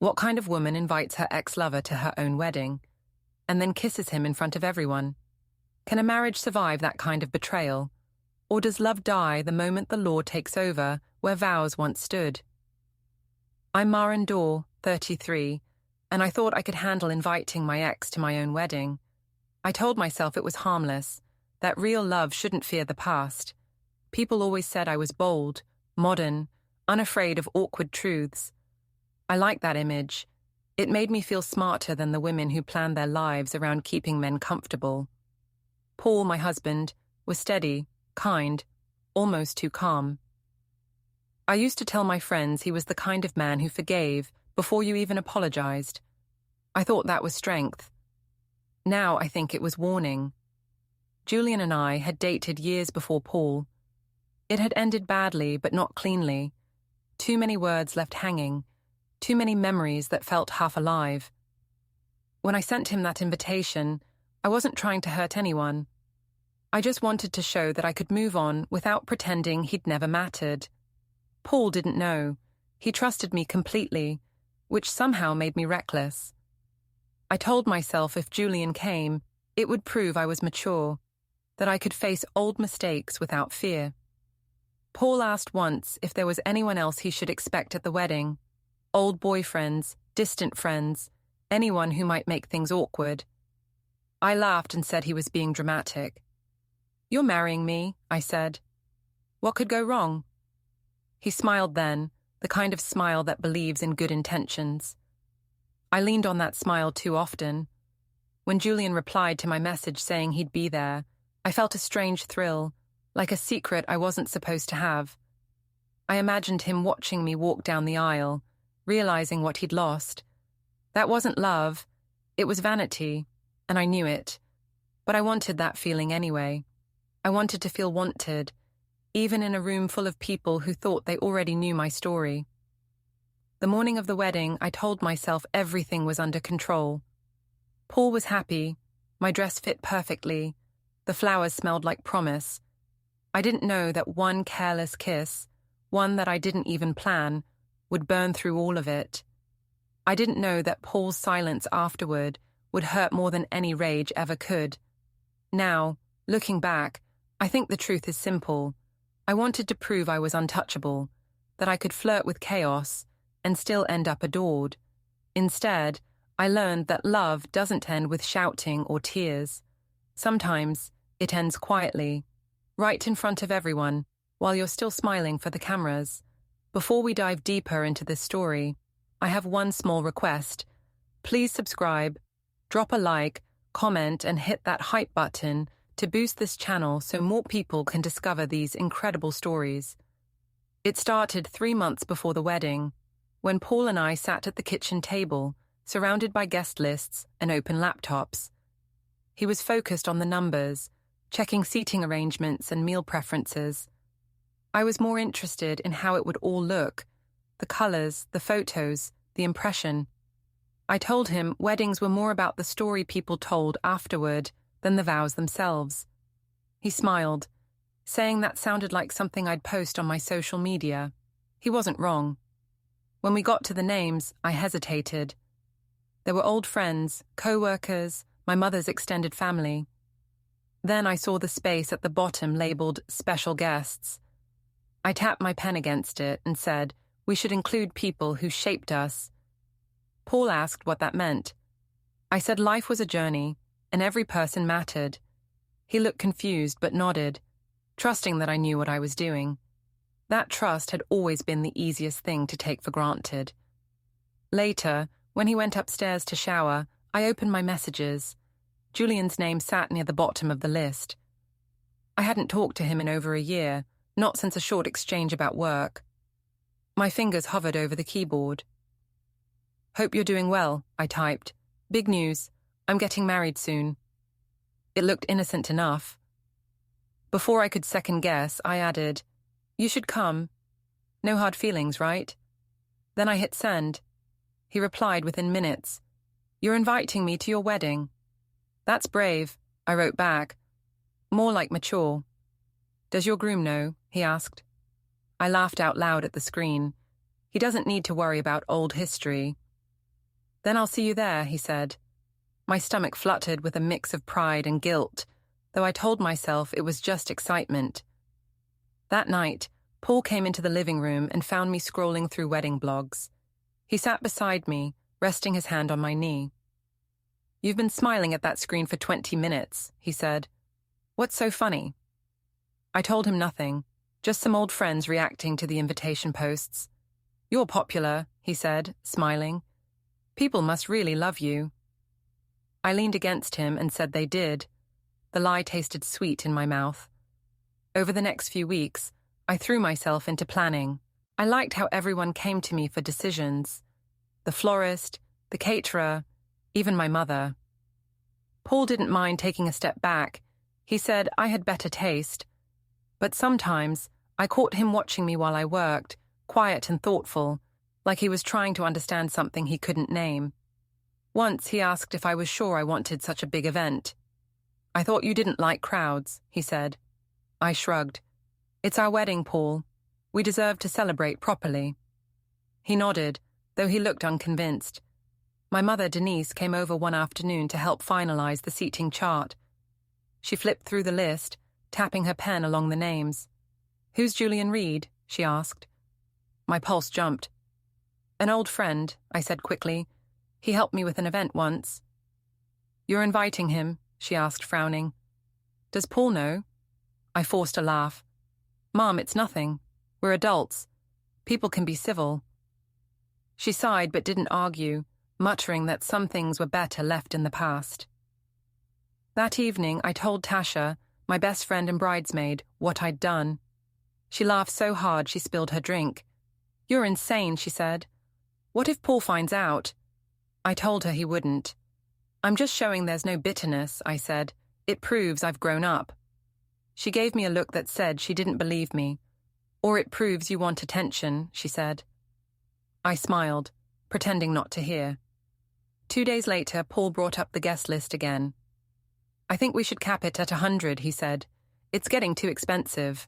What kind of woman invites her ex-lover to her own wedding and then kisses him in front of everyone? Can a marriage survive that kind of betrayal? Or does love die the moment the law takes over where vows once stood? I'm Maren Dorr, 33, and I thought I could handle inviting my ex to my own wedding. I told myself it was harmless, that real love shouldn't fear the past. People always said I was bold, modern, unafraid of awkward truths. I liked that image. It made me feel smarter than the women who planned their lives around keeping men comfortable. Paul, my husband, was steady, kind, almost too calm. I used to tell my friends he was the kind of man who forgave before you even apologized. I thought that was strength. Now I think it was warning. Julian and I had dated years before Paul. It had ended badly, but not cleanly. Too many words left hanging, too many memories that felt half alive. When I sent him that invitation, I wasn't trying to hurt anyone. I just wanted to show that I could move on without pretending he'd never mattered. Paul didn't know. He trusted me completely, which somehow made me reckless. I told myself if Julian came, it would prove I was mature, that I could face old mistakes without fear. Paul asked once if there was anyone else he should expect at the wedding. Old boyfriends, distant friends, anyone who might make things awkward. I laughed and said he was being dramatic. "You're marrying me," I said. "What could go wrong?" He smiled then, the kind of smile that believes in good intentions. I leaned on that smile too often. When Julian replied to my message saying he'd be there, I felt a strange thrill, like a secret I wasn't supposed to have. I imagined him watching me walk down the aisle, realizing what he'd lost. That wasn't love, it was vanity, and I knew it. But I wanted that feeling anyway. I wanted to feel wanted, even in a room full of people who thought they already knew my story. The morning of the wedding, I told myself everything was under control. Paul was happy, my dress fit perfectly, the flowers smelled like promise. I didn't know that one careless kiss, one that I didn't even plan, would burn through all of it. I didn't know that Paul's silence afterward would hurt more than any rage ever could. Now, looking back, I think the truth is simple. I wanted to prove I was untouchable, that I could flirt with chaos and still end up adored. Instead, I learned that love doesn't end with shouting or tears. Sometimes it ends quietly, right in front of everyone, while you're still smiling for the cameras. Before we dive deeper into this story, I have one small request. Please subscribe, drop a like, comment, and hit that hype button to boost this channel so more people can discover these incredible stories. It started 3 months before the wedding, when Paul and I sat at the kitchen table, surrounded by guest lists and open laptops. He was focused on the numbers, checking seating arrangements and meal preferences. I was more interested in how it would all look, the colors, the photos, the impression. I told him weddings were more about the story people told afterward than the vows themselves. He smiled, saying that sounded like something I'd post on my social media. He wasn't wrong. When we got to the names, I hesitated. There were old friends, co-workers, my mother's extended family. Then I saw the space at the bottom labeled Special Guests. I tapped my pen against it and said we should include people who shaped us. Paul asked what that meant. I said life was a journey, and every person mattered. He looked confused but nodded, trusting that I knew what I was doing. That trust had always been the easiest thing to take for granted. Later, when he went upstairs to shower, I opened my messages. Julian's name sat near the bottom of the list. I hadn't talked to him in over a year, not since a short exchange about work. My fingers hovered over the keyboard. "Hope you're doing well," I typed. "Big news. I'm getting married soon." It looked innocent enough. Before I could second guess, I added, "You should come. No hard feelings, right?" Then I hit send. He replied within minutes, "You're inviting me to your wedding." "That's brave," I wrote back. "More like mature." "Does your groom know?" he asked. I laughed out loud at the screen. He doesn't need to worry about old history. Then I'll see you there, he said. My stomach fluttered with a mix of pride and guilt, though I told myself it was just excitement. That night, Paul came into the living room and found me scrolling through wedding blogs. He sat beside me, resting his hand on my knee. "You've been smiling at that screen for 20 minutes, he said. "What's so funny?" I told him nothing, just some old friends reacting to the invitation posts. "You're popular," he said, smiling. "People must really love you." I leaned against him and said they did. The lie tasted sweet in my mouth. Over the next few weeks, I threw myself into planning. I liked how everyone came to me for decisions. The florist, the caterer, even my mother. Paul didn't mind taking a step back. He said I had better taste. But sometimes I caught him watching me while I worked, quiet and thoughtful, like he was trying to understand something he couldn't name. Once he asked if I was sure I wanted such a big event. "I thought you didn't like crowds," he said. I shrugged. "It's our wedding, Paul. We deserve to celebrate properly." He nodded, though he looked unconvinced. My mother, Denise, came over one afternoon to help finalize the seating chart. She flipped through the list, tapping her pen along the names. "Who's Julian Reed?" she asked. My pulse jumped. "An old friend," I said quickly. "He helped me with an event once." "You're inviting him?" she asked, frowning. "Does Paul know?" I forced a laugh. "Mom, it's nothing. We're adults. People can be civil." She sighed but didn't argue, muttering that some things were better left in the past. That evening, I told Tasha, my best friend and bridesmaid, what I'd done. She laughed so hard she spilled her drink. "You're insane," she said. "What if Paul finds out?" I told her he wouldn't. "I'm just showing there's no bitterness," I said. "It proves I've grown up." She gave me a look that said she didn't believe me. "Or it proves you want attention," she said. I smiled, pretending not to hear. 2 days later, Paul brought up the guest list again. "I think we should cap it at 100, he said. "It's getting too expensive."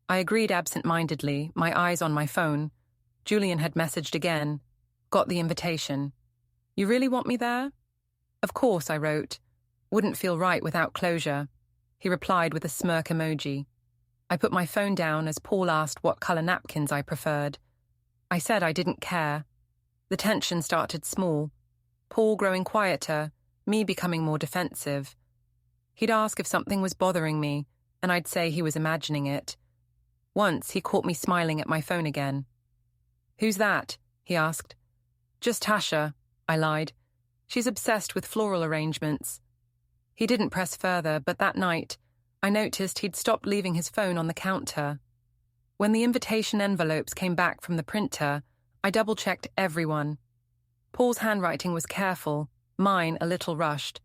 I agreed absent-mindedly, my eyes on my phone. Julian had messaged again. "Got the invitation." "You really want me there?" "Of course," I wrote. "Wouldn't feel right without closure." He replied with a smirk emoji. I put my phone down as Paul asked what color napkins I preferred. I said I didn't care. The tension started small. Paul growing quieter, me becoming more defensive. He'd ask if something was bothering me, and I'd say he was imagining it. Once he caught me smiling at my phone again. "Who's that?" he asked. "Just Tasha," I lied. "She's obsessed with floral arrangements." He didn't press further, but that night, I noticed he'd stopped leaving his phone on the counter. When the invitation envelopes came back from the printer, I double-checked everyone. Paul's handwriting was careful, mine a little rushed.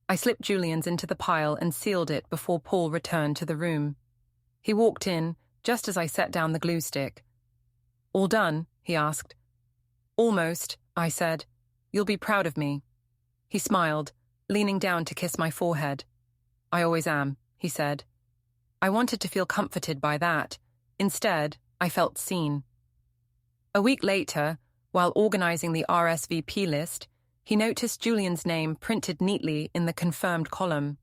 I slipped Julian's into the pile and sealed it before Paul returned to the room. He walked in, just as I set down the glue stick. "All done?" he asked. "Almost," I said. "You'll be proud of me." He smiled, leaning down to kiss my forehead. "I always am," he said. I wanted to feel comforted by that. Instead, I felt seen. A week later, while organizing the RSVP list, he noticed Julian's name printed neatly in the confirmed column.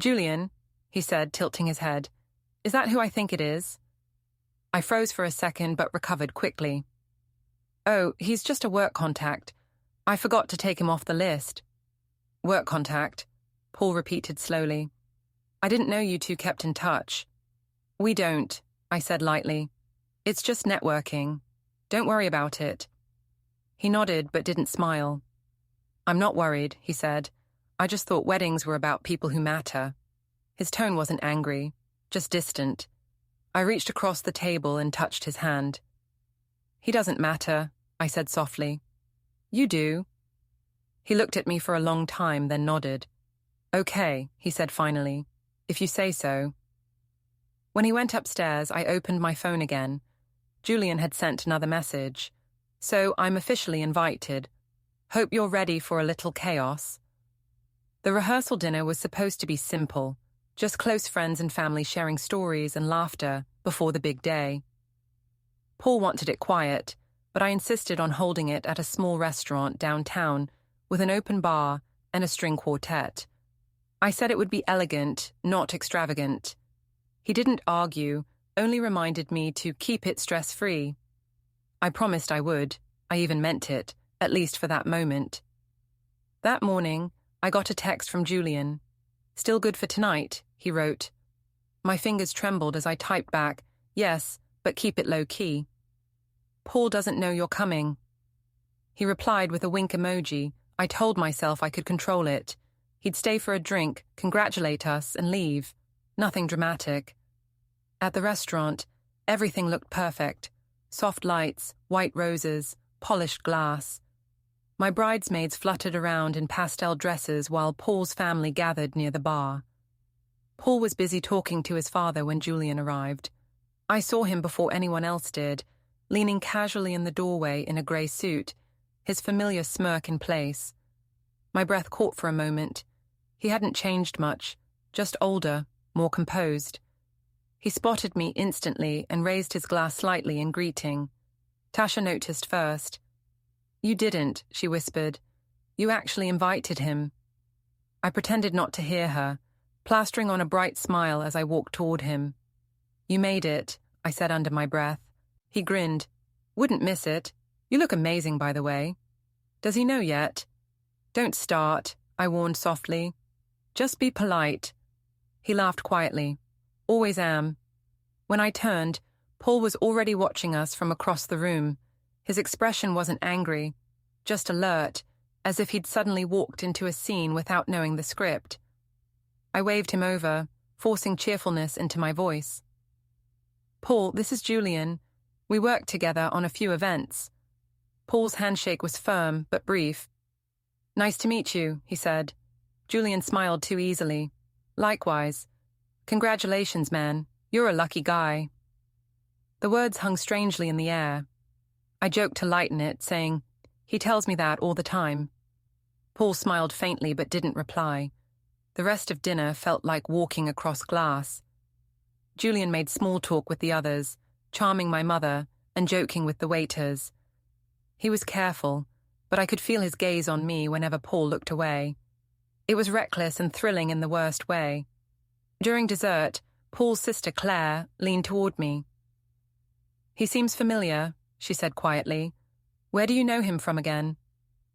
"Julian," he said, tilting his head, "is that who I think it is?" I froze for a second but recovered quickly. "Oh, he's just a work contact. I forgot to take him off the list." "Work contact," Paul repeated slowly. "I didn't know you two kept in touch." "We don't," I said lightly. "It's just networking. Don't worry about it." He nodded but didn't smile. "I'm not worried," he said. "I just thought weddings were about people who matter." His tone wasn't angry, just distant. I reached across the table and touched his hand. "He doesn't matter," I said softly. "You do." He looked at me for a long time, then nodded. "Okay," he said finally, "if you say so." When he went upstairs, I opened my phone again. Julian had sent another message. "So I'm officially invited. Hope you're ready for a little chaos." The rehearsal dinner was supposed to be simple, just close friends and family sharing stories and laughter before the big day. Paul wanted it quiet, but I insisted on holding it at a small restaurant downtown with an open bar and a string quartet. I said it would be elegant, not extravagant. He didn't argue, only reminded me to keep it stress-free. I promised I would. I even meant it, at least for that moment. That morning, I got a text from Julian. "Still good for tonight," he wrote. My fingers trembled as I typed back, "Yes, but keep it low-key." "Paul doesn't know you're coming." He replied with a wink emoji. I told myself I could control it. He'd stay for a drink, congratulate us, and leave. Nothing dramatic. At the restaurant, everything looked perfect. Soft lights, white roses, polished glass. My bridesmaids fluttered around in pastel dresses while Paul's family gathered near the bar. Paul was busy talking to his father when Julian arrived. I saw him before anyone else did, leaning casually in the doorway in a grey suit, his familiar smirk in place. My breath caught for a moment. He hadn't changed much, just older, more composed. He spotted me instantly and raised his glass slightly in greeting. Tasha noticed first. "You didn't," she whispered. "You actually invited him." I pretended not to hear her, plastering on a bright smile as I walked toward him. "You made it," I said under my breath. He grinned. "Wouldn't miss it. You look amazing, by the way." "Does he know yet?" "Don't start," I warned softly. "Just be polite." He laughed quietly. "Always am." When I turned, Paul was already watching us from across the room. His expression wasn't angry, just alert, as if he'd suddenly walked into a scene without knowing the script. I waved him over, forcing cheerfulness into my voice. "Paul, this is Julian. We worked together on a few events." Paul's handshake was firm but brief. "Nice to meet you," he said. Julian smiled too easily. "Likewise. Congratulations, man. You're a lucky guy." The words hung strangely in the air. I joked to lighten it, saying, "He tells me that all the time." Paul smiled faintly but didn't reply. The rest of dinner felt like walking across glass. Julian made small talk with the others, charming my mother and joking with the waiters. He was careful, but I could feel his gaze on me whenever Paul looked away. It was reckless and thrilling in the worst way. During dessert, Paul's sister Claire leaned toward me. "He seems familiar," she said quietly. "Where do you know him from again?"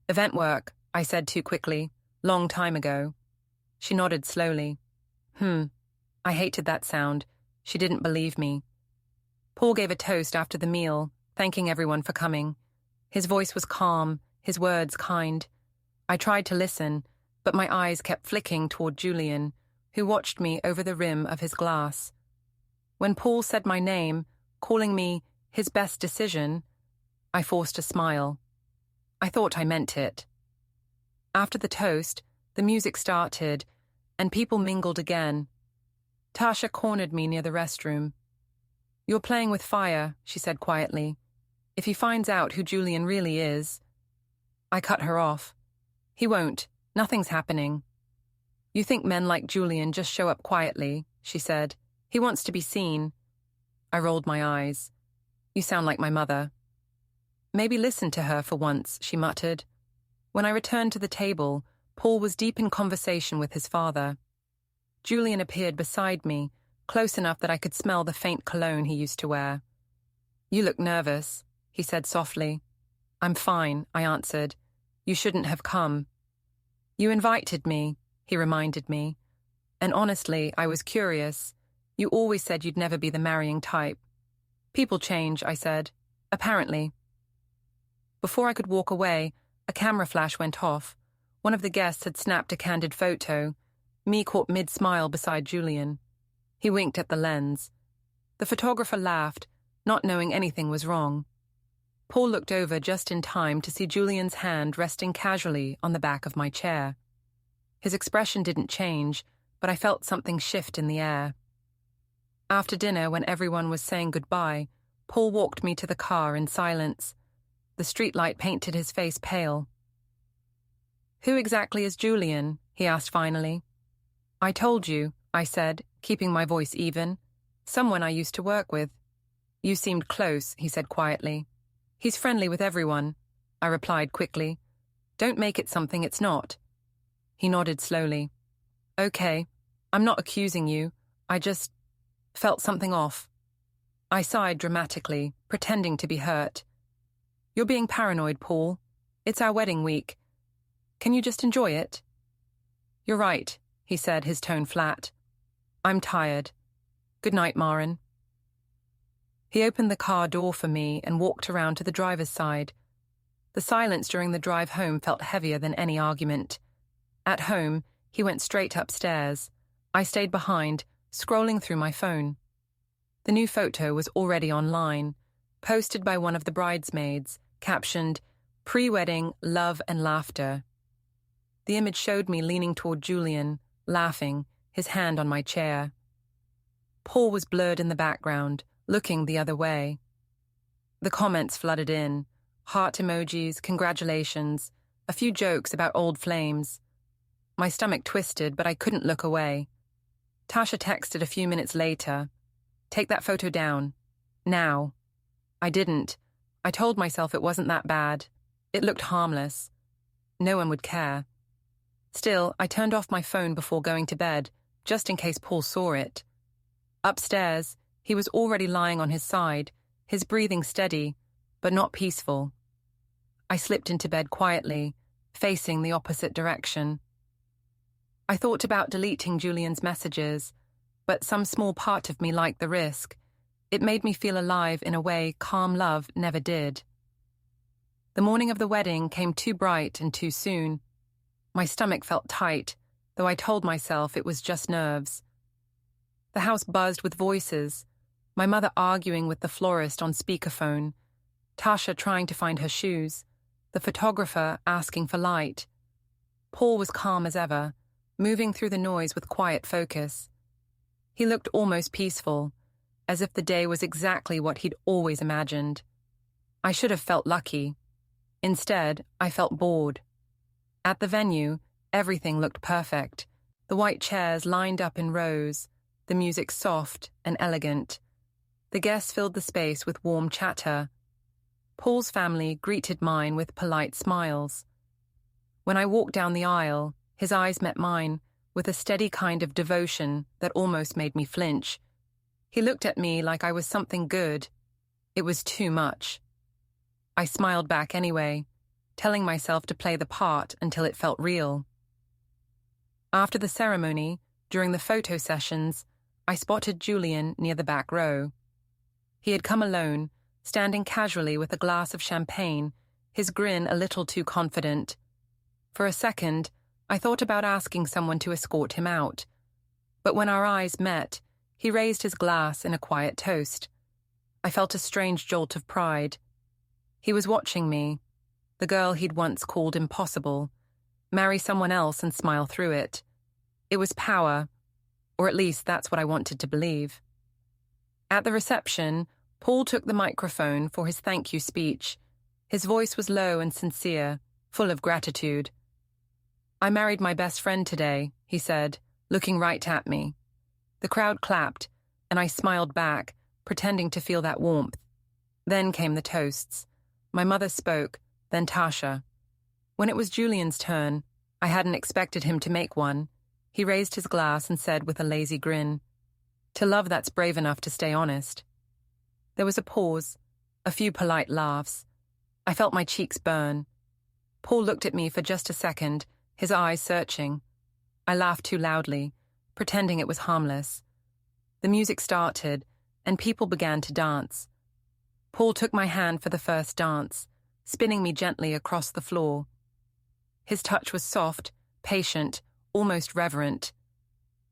"Event work," I said too quickly. "Long time ago." She nodded slowly. I hated that sound. She didn't believe me. Paul gave a toast after the meal, thanking everyone for coming. His voice was calm, his words kind. I tried to listen, but my eyes kept flicking toward Julian, who watched me over the rim of his glass. When Paul said my name, calling me his best decision, I forced a smile. I thought I meant it. After the toast, the music started, and people mingled again. Tasha cornered me near the restroom. "You're playing with fire," she said quietly. "If he finds out who Julian really is..." I cut her off. "He won't. Nothing's happening." "You think men like Julian just show up quietly," she said. "He wants to be seen." I rolled my eyes. "You sound like my mother." "Maybe listen to her for once," she muttered. When I returned to the table, Paul was deep in conversation with his father. Julian appeared beside me, close enough that I could smell the faint cologne he used to wear. "You look nervous," he said softly. "I'm fine," I answered. "You shouldn't have come." "You invited me," he reminded me. "And honestly, I was curious. You always said you'd never be the marrying type." "People change," I said. "Apparently." Before I could walk away, a camera flash went off. One of the guests had snapped a candid photo, me caught mid-smile beside Julian. He winked at the lens. The photographer laughed, not knowing anything was wrong. Paul looked over just in time to see Julian's hand resting casually on the back of my chair. His expression didn't change, but I felt something shift in the air. After dinner, when everyone was saying goodbye, Paul walked me to the car in silence. The streetlight painted his face pale. "Who exactly is Julian?" he asked finally. "I told you," I said, keeping my voice even. "Someone I used to work with." "You seemed close," he said quietly. He's friendly with everyone, I replied quickly. Don't make it something it's not. He nodded slowly. Okay, I'm not accusing you. I just felt something off. I sighed dramatically, pretending to be hurt. You're being paranoid, Paul. It's our wedding week. Can you just enjoy it? You're right, he said, his tone flat. I'm tired. Good night, Maren. He opened the car door for me and walked around to the driver's side. The silence during the drive home felt heavier than any argument. At home, he went straight upstairs. I stayed behind, scrolling through my phone. The new photo was already online, posted by one of the bridesmaids, captioned, "Pre-wedding love and laughter." The image showed me leaning toward Julian, laughing, his hand on my chair. Paul was blurred in the background, looking the other way. The comments flooded in, heart emojis, congratulations, a few jokes about old flames. My stomach twisted, but I couldn't look away. Tasha texted a few minutes later, "Take that photo down. Now." I didn't. I told myself it wasn't that bad. It looked harmless. No one would care. Still, I turned off my phone before going to bed, just in case Paul saw it. Upstairs, he was already lying on his side, his breathing steady, but not peaceful. I slipped into bed quietly, facing the opposite direction. I thought about deleting Julian's messages, but some small part of me liked the risk. It made me feel alive in a way calm love never did. The morning of the wedding came too bright and too soon. My stomach felt tight, though I told myself it was just nerves. The house buzzed with voices, my mother arguing with the florist on speakerphone, Tasha trying to find her shoes, the photographer asking for light. Paul was calm as ever, moving through the noise with quiet focus. He looked almost peaceful, as if the day was exactly what he'd always imagined. I should have felt lucky. Instead, I felt bored. At the venue, everything looked perfect. The white chairs lined up in rows, the music soft and elegant. The guests filled the space with warm chatter. Paul's family greeted mine with polite smiles. When I walked down the aisle, his eyes met mine with a steady kind of devotion that almost made me flinch. He looked at me like I was something good. It was too much. I smiled back anyway, telling myself to play the part until it felt real. After the ceremony, during the photo sessions, I spotted Julian near the back row. He had come alone, standing casually with a glass of champagne, his grin a little too confident. For a second, I thought about asking someone to escort him out. But when our eyes met, he raised his glass in a quiet toast. I felt a strange jolt of pride. He was watching me, the girl he'd once called impossible, marry someone else and smile through it. It was power, or at least that's what I wanted to believe. At the reception, Paul took the microphone for his thank you speech. His voice was low and sincere, full of gratitude. "I married my best friend today," he said, looking right at me. The crowd clapped, and I smiled back, pretending to feel that warmth. Then came the toasts. My mother spoke, then Tasha. When it was Julian's turn, I hadn't expected him to make one. He raised his glass and said with a lazy grin, "To love that's brave enough to stay honest." There was a pause, a few polite laughs. I felt my cheeks burn. Paul looked at me for just a second, his eyes searching. I laughed too loudly, pretending it was harmless. The music started, and people began to dance. Paul took my hand for the first dance, spinning me gently across the floor. His touch was soft, patient, almost reverent.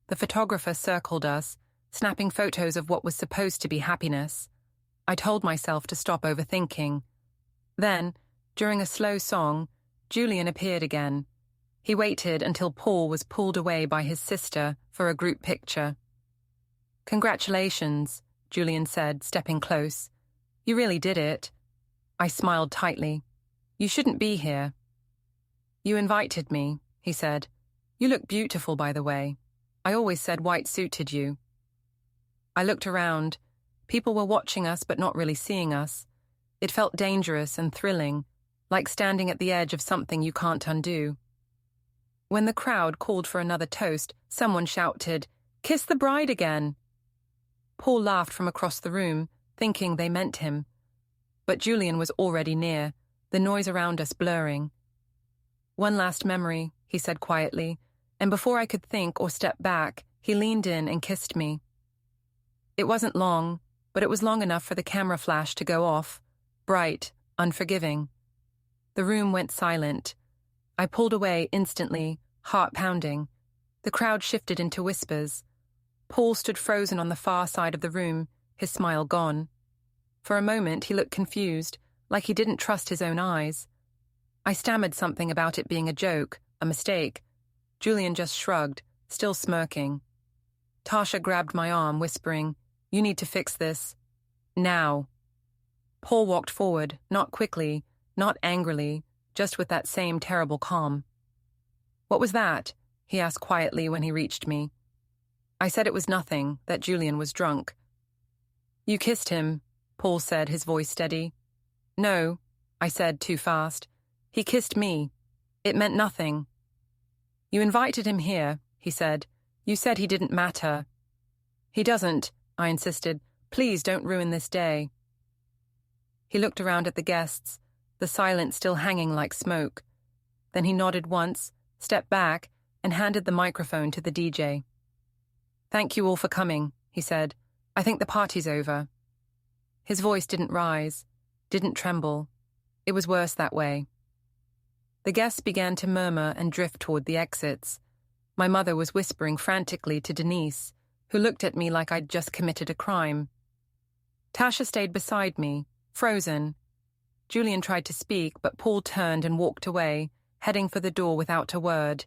The photographer circled us, snapping photos of what was supposed to be happiness. I told myself to stop overthinking. Then, during a slow song, Julian appeared again. He waited until Paul was pulled away by his sister for a group picture. "Congratulations," Julian said, stepping close. "You really did it." I smiled tightly. "You shouldn't be here." "You invited me," he said. "You look beautiful, by the way. I always said white suited you." I looked around. People were watching us but not really seeing us. It felt dangerous and thrilling, like standing at the edge of something you can't undo. When the crowd called for another toast, someone shouted, "Kiss the bride again!" Paul laughed from across the room, thinking they meant him. But Julian was already near, the noise around us blurring. "One last memory," he said quietly, and before I could think or step back, he leaned in and kissed me. It wasn't long, but it was long enough for the camera flash to go off, bright, unforgiving. The room went silent. I pulled away instantly, heart pounding. The crowd shifted into whispers. Paul stood frozen on the far side of the room, his smile gone. For a moment he looked confused, like he didn't trust his own eyes. I stammered something about it being a joke, a mistake. Julian just shrugged, still smirking. Tasha grabbed my arm, whispering, "You need to fix this. Now." Paul walked forward, not quickly, not angrily, just with that same terrible calm. "What was that?" he asked quietly when he reached me. I said it was nothing, that Julian was drunk. "You kissed him," Paul said, his voice steady. "No," I said too fast. "He kissed me. It meant nothing." "You invited him here," he said. "You said he didn't matter." "He doesn't," I insisted. "Please don't ruin this day." He looked around at the guests, the silence still hanging like smoke. Then he nodded once, stepped back, and handed the microphone to the DJ. "Thank you all for coming," he said. "I think the party's over." His voice didn't rise, didn't tremble. It was worse that way. The guests began to murmur and drift toward the exits. My mother was whispering frantically to Denise, who looked at me like I'd just committed a crime. Tasha stayed beside me, frozen. Julian tried to speak, but Paul turned and walked away, heading for the door without a word.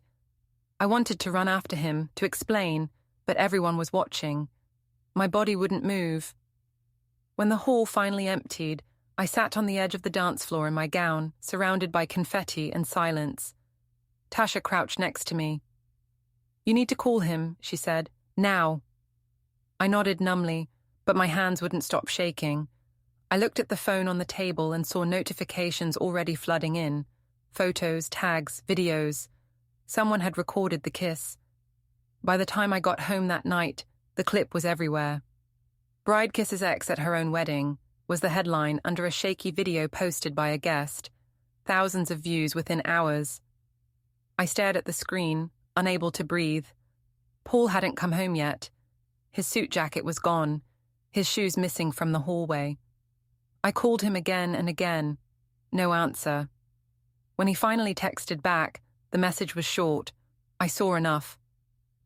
I wanted to run after him, to explain, but everyone was watching. My body wouldn't move. When the hall finally emptied, I sat on the edge of the dance floor in my gown, surrounded by confetti and silence. Tasha crouched next to me. "You need to call him," she said. "Now." I nodded numbly, but my hands wouldn't stop shaking. I looked at the phone on the table and saw notifications already flooding in. Photos, tags, videos. Someone had recorded the kiss. By the time I got home that night, the clip was everywhere. "Bride kisses ex at her own wedding" was the headline under a shaky video posted by a guest. Thousands of views within hours. I stared at the screen, unable to breathe. Paul hadn't come home yet. His suit jacket was gone, his shoes missing from the hallway. I called him again and again. No answer. When he finally texted back, the message was short. "I saw enough.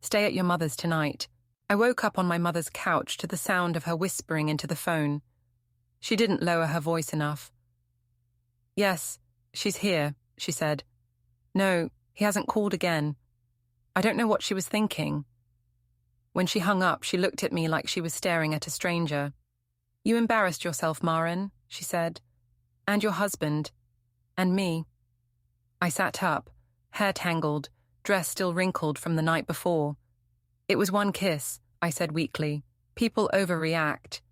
Stay at your mother's tonight." I woke up on my mother's couch to the sound of her whispering into the phone. She didn't lower her voice enough. "Yes, she's here," she said. "No, he hasn't called again." I don't know what she was thinking. When she hung up, she looked at me like she was staring at a stranger. "You embarrassed yourself, Maren," she said. "And your husband. And me." I sat up, hair tangled, dress still wrinkled from the night before. "It was one kiss," I said weakly. "People overreact."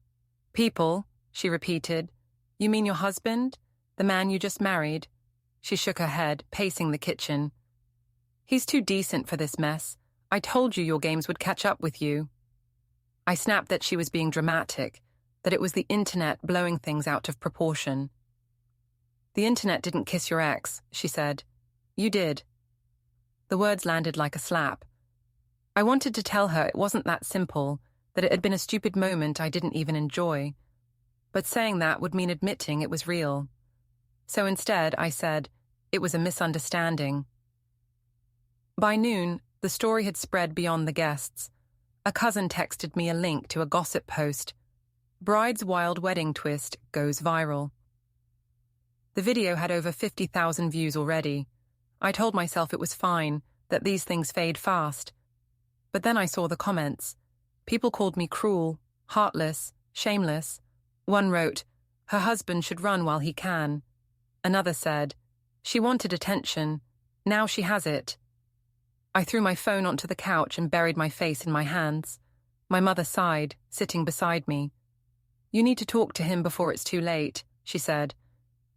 "People?" she repeated. "You mean your husband? The man you just married?" She shook her head, pacing the kitchen. "He's too decent for this mess. I told you your games would catch up with you." I snapped that she was being dramatic, that it was the internet blowing things out of proportion. "The internet didn't kiss your ex," she said. "You did." The words landed like a slap. I wanted to tell her it wasn't that simple, that it had been a stupid moment I didn't even enjoy. But saying that would mean admitting it was real. So instead, I said, it was a misunderstanding. By noon, the story had spread beyond the guests. A cousin texted me a link to a gossip post. "Bride's wild wedding twist goes viral." The video had over 50,000 views already. I told myself it was fine, that these things fade fast. But then I saw the comments. People called me cruel, heartless, shameless. One wrote, "Her husband should run while he can." Another said, "She wanted attention. Now she has it." I threw my phone onto the couch and buried my face in my hands. My mother sighed, sitting beside me. "You need to talk to him before it's too late," she said.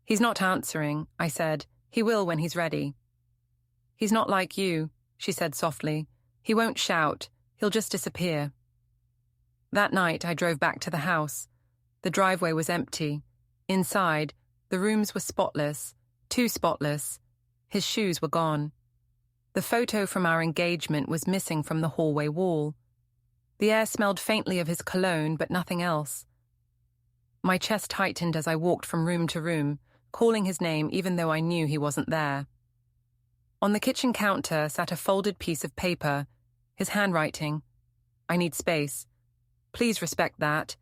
He's not answering, I said. He will when he's ready. He's not like you, she said softly. He won't shout. He'll just disappear. That night, I drove back to the house. The driveway was empty. Inside, the rooms were spotless, too spotless. His shoes were gone. The photo from our engagement was missing from the hallway wall. The air smelled faintly of his cologne, but nothing else. My chest tightened as I walked from room to room, calling his name even though I knew he wasn't there. On the kitchen counter sat a folded piece of paper, his handwriting. I need space. Please respect that.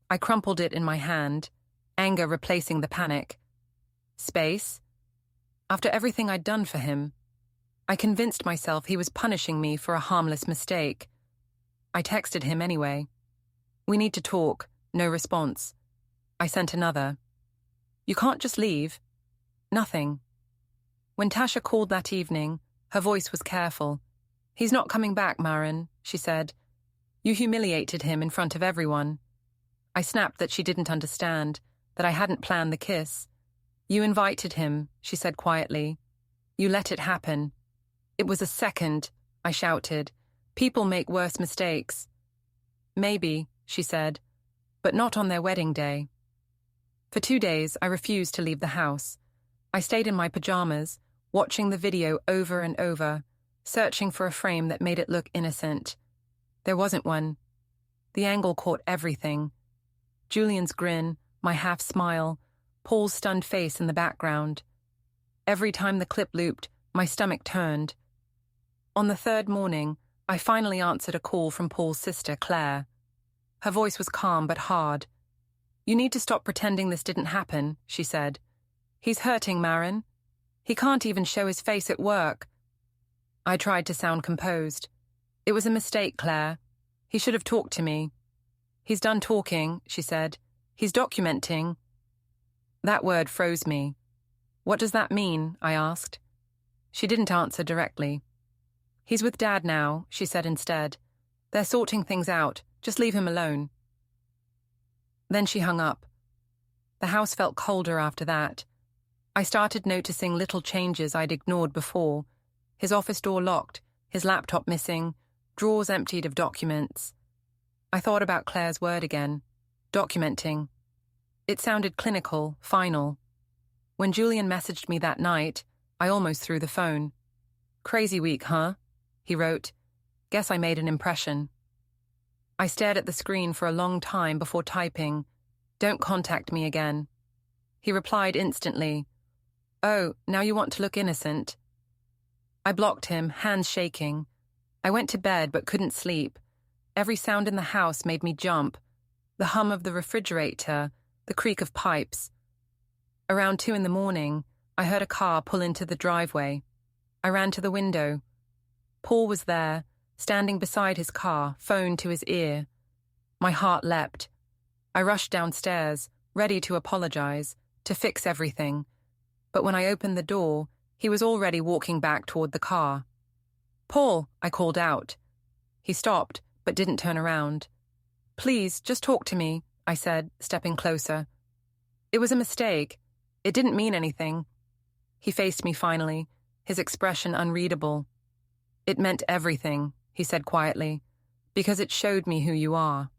I crumpled it in my hand, anger replacing the panic. Space? After everything I'd done for him, I convinced myself he was punishing me for a harmless mistake. I texted him anyway. We need to talk. No response. I sent another. You can't just leave. Nothing. When Tasha called that evening, her voice was careful. He's not coming back, Maren, she said. You humiliated him in front of everyone. I snapped that she didn't understand, that I hadn't planned the kiss. You invited him, she said quietly. You let it happen. It was a second, I shouted. People make worse mistakes. Maybe, she said, but not on their wedding day. For 2 days, I refused to leave the house. I stayed in my pajamas, watching the video over and over, searching for a frame that made it look innocent. There wasn't one. The angle caught everything. Julian's grin, my half-smile, Paul's stunned face in the background. Every time the clip looped, my stomach turned. On the third morning, I finally answered a call from Paul's sister, Claire. Her voice was calm but hard. You need to stop pretending this didn't happen, she said. He's hurting, Maren. He can't even show his face at work. I tried to sound composed. It was a mistake, Claire. He should have talked to me. He's done talking, she said. He's documenting. That word froze me. What does that mean? I asked. She didn't answer directly. He's with Dad now, she said instead. They're sorting things out. Just leave him alone. Then she hung up. The house felt colder after that. I started noticing little changes I'd ignored before. His office door locked, his laptop missing, drawers emptied of documents. I thought about Claire's word again. Documenting. It sounded clinical, final. When Julian messaged me that night, I almost threw the phone. Crazy week, huh? He wrote. Guess I made an impression. I stared at the screen for a long time before typing, Don't contact me again. He replied instantly, Oh, now you want to look innocent? I blocked him, hands shaking. I went to bed but couldn't sleep. Every sound in the house made me jump. The hum of the refrigerator, the creak of pipes. Around 2 a.m, I heard a car pull into the driveway. I ran to the window. Paul was there, standing beside his car, phone to his ear. My heart leapt. I rushed downstairs, ready to apologize, to fix everything. But when I opened the door, he was already walking back toward the car. Paul, I called out. He stopped, but didn't turn around. Please, just talk to me, I said, stepping closer. It was a mistake. It didn't mean anything. He faced me finally, his expression unreadable. It meant everything, he said quietly, because it showed me who you are.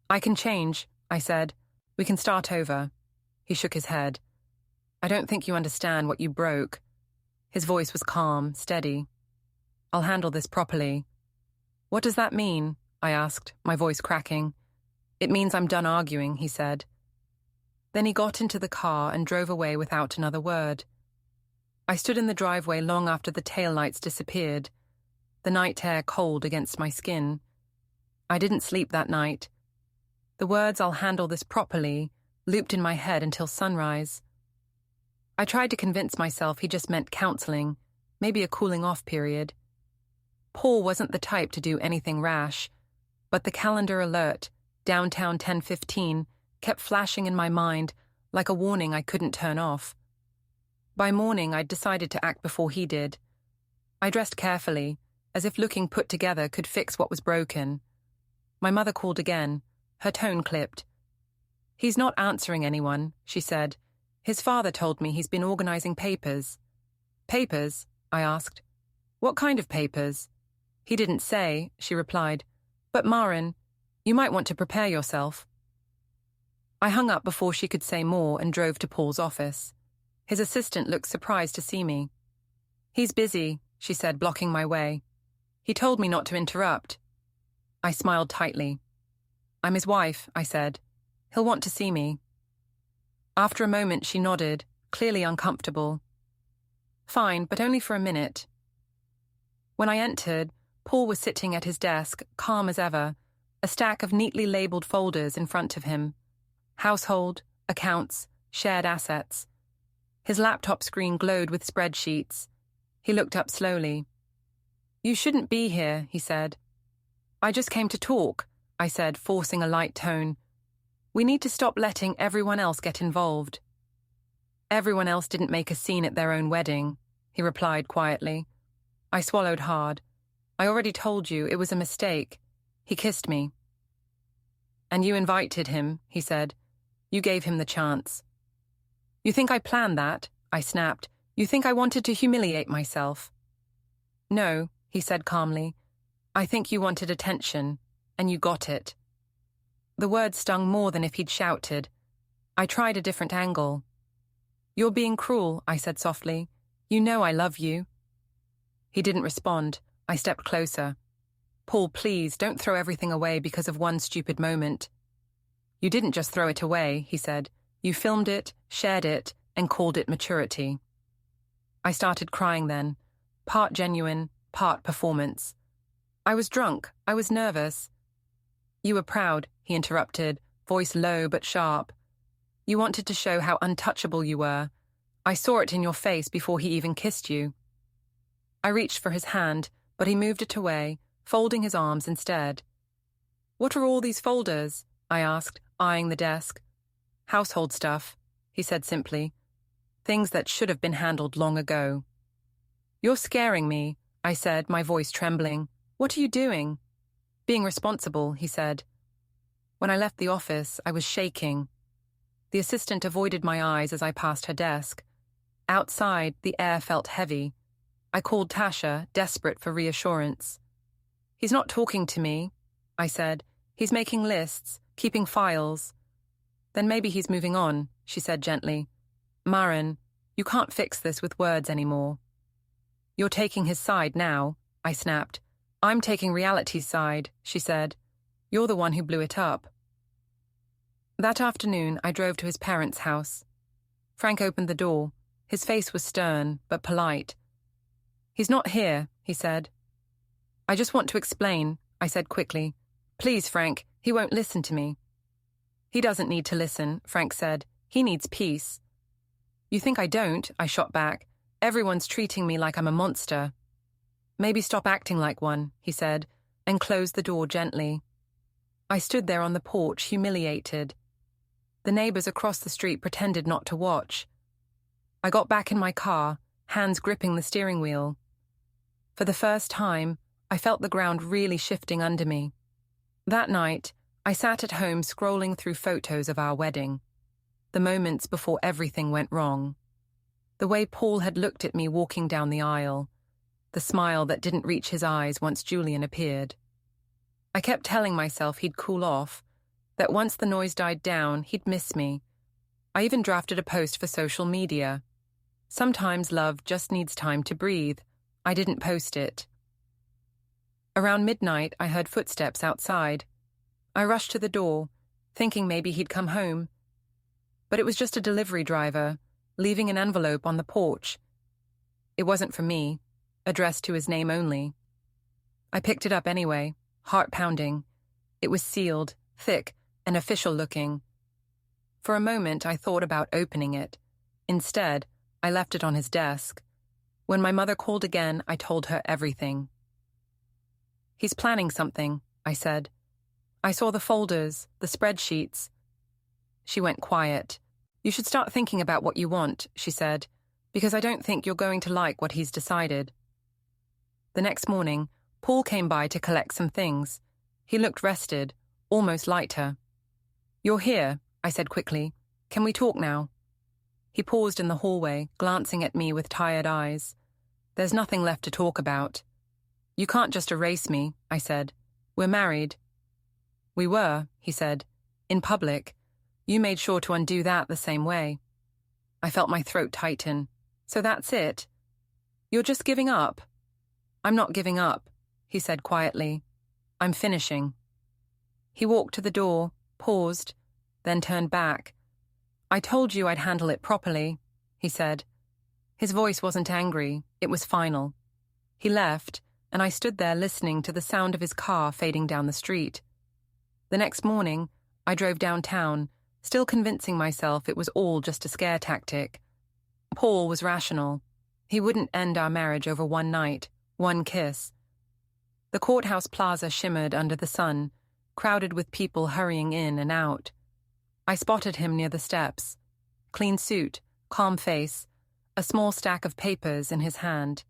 I can change, I said. We can start over. He shook his head. I don't think you understand what you broke. His voice was calm, steady. I'll handle this properly. What does that mean? I asked, my voice cracking. It means I'm done arguing, he said. Then he got into the car and drove away without another word. I stood in the driveway long after the taillights disappeared, the night air cold against my skin. I didn't sleep that night. The words "I'll handle this properly" looped in my head until sunrise. I tried to convince myself he just meant counseling, maybe a cooling-off period. Paul wasn't the type to do anything rash, but the calendar alert, downtown 10:15, kept flashing in my mind like a warning I couldn't turn off. By morning, I'd decided to act before he did. I dressed carefully, as if looking put together could fix what was broken. My mother called again, her tone clipped. He's not answering anyone, she said. His father told me he's been organizing papers. Papers? I asked. What kind of papers? He didn't say, she replied. But Maren, you might want to prepare yourself. I hung up before she could say more and drove to Paul's office. His assistant looked surprised to see me. He's busy, she said, blocking my way. He told me not to interrupt. I smiled tightly. I'm his wife, I said. He'll want to see me. After a moment, she nodded, clearly uncomfortable. Fine, but only for a minute. When I entered, Paul was sitting at his desk, calm as ever, a stack of neatly labeled folders in front of him. Household, accounts, shared assets. His laptop screen glowed with spreadsheets. He looked up slowly. You shouldn't be here, he said. I just came to talk, I said, forcing a light tone. We need to stop letting everyone else get involved. Everyone else didn't make a scene at their own wedding, he replied quietly. I swallowed hard. I already told you it was a mistake. He kissed me. And you invited him, he said. You gave him the chance. You think I planned that? I snapped. You think I wanted to humiliate myself? No, he said calmly. I think you wanted attention, and you got it. The words stung more than if he'd shouted. I tried a different angle. You're being cruel, I said softly. You know I love you. He didn't respond. I stepped closer. Paul, please, don't throw everything away because of one stupid moment. You didn't just throw it away, he said. You filmed it, shared it, and called it maturity. I started crying then, part genuine, part performance. I was drunk. I was nervous. You were proud, he interrupted, voice low but sharp. You wanted to show how untouchable you were. I saw it in your face before he even kissed you. I reached for his hand, but he moved it away, folding his arms instead. What are all these folders? I asked, eyeing the desk. Household stuff, he said simply. Things that should have been handled long ago. You're scaring me, I said, my voice trembling. What are you doing? Being responsible, he said. When I left the office, I was shaking. The assistant avoided my eyes as I passed her desk. Outside, the air felt heavy. I called Tasha, desperate for reassurance. He's not talking to me, I said. He's making lists, keeping files. Then maybe he's moving on, she said gently. Maren, you can't fix this with words anymore. You're taking his side now, I snapped. I'm taking reality's side, she said. You're the one who blew it up. That afternoon, I drove to his parents' house. Frank opened the door. His face was stern, but polite. He's not here, he said. I just want to explain, I said quickly. Please, Frank, he won't listen to me. He doesn't need to listen, Frank said. He needs peace. You think I don't? I shot back. Everyone's treating me like I'm a monster. Maybe stop acting like one, he said, and closed the door gently. I stood there on the porch, humiliated. The neighbors across the street pretended not to watch. I got back in my car, hands gripping the steering wheel. For the first time, I felt the ground really shifting under me. That night, I sat at home scrolling through photos of our wedding, the moments before everything went wrong. The way Paul had looked at me walking down the aisle, the smile that didn't reach his eyes once Julian appeared. I kept telling myself he'd cool off, that once the noise died down, he'd miss me. I even drafted a post for social media. Sometimes love just needs time to breathe. I didn't post it. Around midnight, I heard footsteps outside. I rushed to the door, thinking maybe he'd come home. But it was just a delivery driver, leaving an envelope on the porch. It wasn't for me, addressed to his name only. I picked it up anyway, heart pounding. It was sealed, thick, and official-looking. For a moment, I thought about opening it. Instead, I left it on his desk. When my mother called again, I told her everything. He's planning something, I said. I saw the folders, the spreadsheets. She went quiet. You should start thinking about what you want, she said, because I don't think you're going to like what he's decided. The next morning, Paul came by to collect some things. He looked rested, almost lighter. You're here, I said quickly. Can we talk now? He paused in the hallway, glancing at me with tired eyes. There's nothing left to talk about. You can't just erase me, I said. We're married. We were, he said. In public. You made sure to undo that the same way. I felt my throat tighten. So that's it? You're just giving up? I'm not giving up, he said quietly. I'm finishing. He walked to the door, paused, then turned back. I told you I'd handle it properly, he said. His voice wasn't angry, it was final. He left, and I stood there listening to the sound of his car fading down the street. The next morning, I drove downtown, still convincing myself it was all just a scare tactic. Paul was rational. He wouldn't end our marriage over one night, one kiss. The courthouse plaza shimmered under the sun, crowded with people hurrying in and out. I spotted him near the steps. Clean suit, calm face, a small stack of papers in his hand.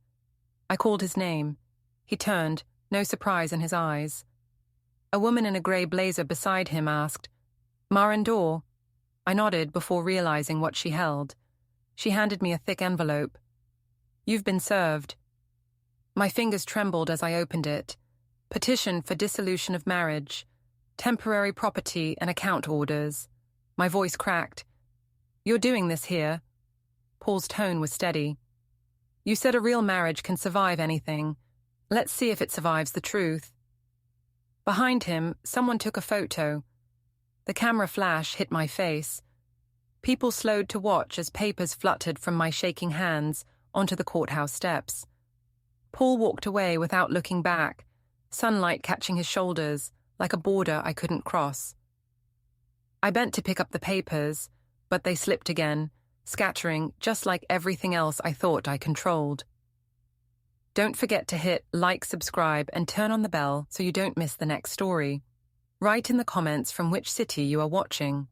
I called his name. He turned, no surprise in his eyes. A woman in a grey blazer beside him asked, Marandor? I nodded before realizing what she held. She handed me a thick envelope. You've been served. My fingers trembled as I opened it. Petition for dissolution of marriage. Temporary property and account orders. My voice cracked. You're doing this here. Paul's tone was steady. You said a real marriage can survive anything. Let's see if it survives the truth. Behind him, someone took a photo. The camera flash hit my face. People slowed to watch as papers fluttered from my shaking hands onto the courthouse steps. Paul walked away without looking back, sunlight catching his shoulders like a border I couldn't cross. I bent to pick up the papers, but they slipped again, scattering just like everything else I thought I controlled. Don't forget to hit like, subscribe, and turn on the bell so you don't miss the next story. Write in the comments from which city you are watching.